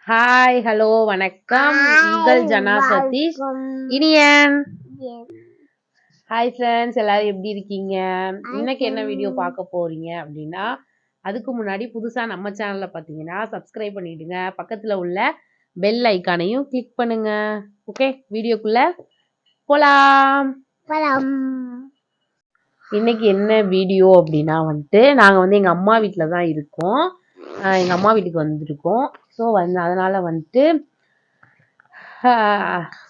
Hi hello வணக்கம். உங்கள் ஜனா Satish Iniyan. Hi friends, எல்லாரும் எப்படி இருக்கீங்க? இன்னைக்கு என்ன வீடியோ பார்க்க போறீங்க அப்படின்னா, அதுக்கு முன்னாடி புதுசா நம்ம சேனல்ல பார்த்தீங்கன்னா சப்ஸ்கிரைப் பண்ணிடுங்க, பக்கத்துல உள்ள பெல் ஐக்கானையும் கிளிக் பண்ணுங்க. ஓகே, வீடியோக்குள்ள போலாம். இன்னைக்கு என்ன வீடியோ அப்படின்னா நாங்கள் எங்கள் அம்மா வீட்டில் தான் இருக்கோம். எங்கள் அம்மா வீட்டுக்கு வந்திருக்கோம். ஸோ அதனால்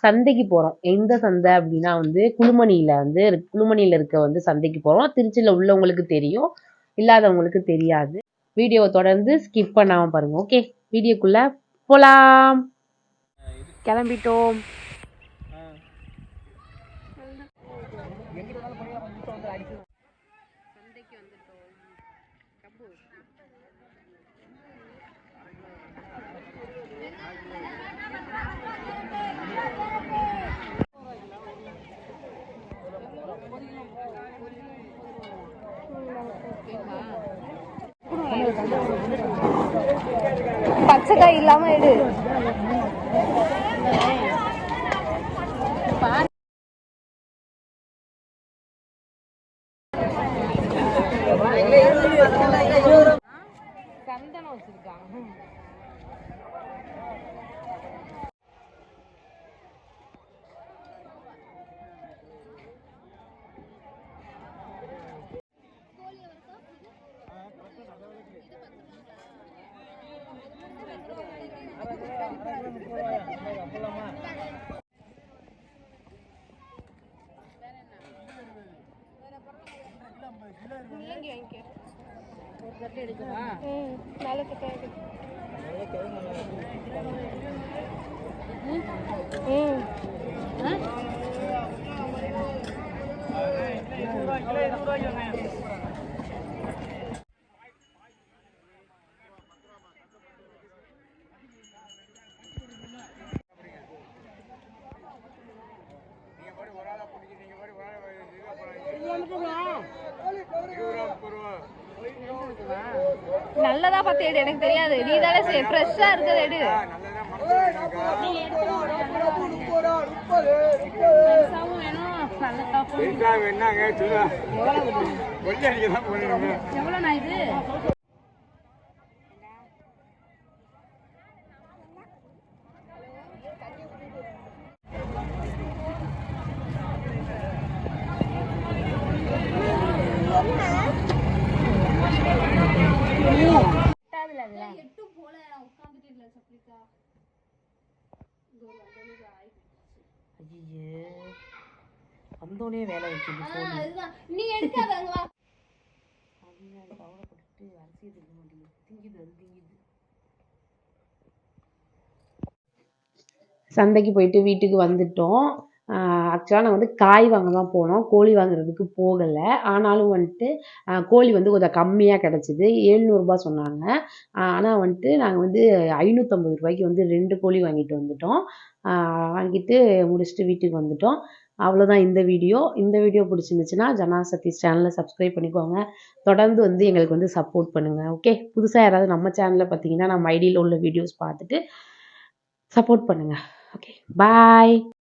சந்தைக்கு போகிறோம். எந்த சந்தை அப்படின்னா குளுமணியில் இருக்க சந்தைக்கு போகிறோம். திருச்சியில் உள்ளவங்களுக்கு தெரியும், இல்லாதவங்களுக்கு தெரியாது. வீடியோவை தொடர்ந்து ஸ்கிப் பண்ணாமல் பாருங்கள். ஓகே, வீடியோக்குள்ளே போகலாம். கிளம்பிட்டோம். சந்தைக்கு வந்துட்டோம். பச்சைக்காய் இல்லாம எடு. சந்தனம் வச்சிருக்காங்க. நல்லதா பார்த்து எடு, எனக்கு தெரியாது. நீ தானே ஃப்ரெஷ்ஷா இருக்கிற எடு. எவ்வளோண்ணா இது? வந்தோடனே வேலை வச்சுட்டு சந்தைக்கு போயிட்டு வீட்டுக்கு வந்துட்டோம். ஆக்சுவலாக நாங்கள் காய் வாங்க தான் போனோம், கோழி வாங்குறதுக்கு போகலை. ஆனாலும் கோழி கொஞ்சம் கம்மியாக கிடச்சிது. 700 சொன்னாங்க. ஆனால் நாங்கள் 550 ரூபாய்க்கு 2 கோழி வாங்கிட்டு வந்துட்டோம். வாங்கிட்டு முடிச்சுட்டு வீட்டுக்கு வந்துட்டோம். அவ்வளோதான் இந்த வீடியோ. இந்த வீடியோ பிடிச்சிருந்துச்சுன்னா ஜனா சதீஷ் சேனலை சப்ஸ்கிரைப் பண்ணிக்கோங்க. தொடர்ந்து எங்களுக்கு சப்போர்ட் பண்ணுங்கள். ஓகே, புதுசாக யாராவது நம்ம சேனலில் பார்த்தீங்கன்னா நம்ம ஐடியில் உள்ள வீடியோஸ் பார்த்துட்டு சப்போர்ட் பண்ணுங்கள். ஓகே, பாய்.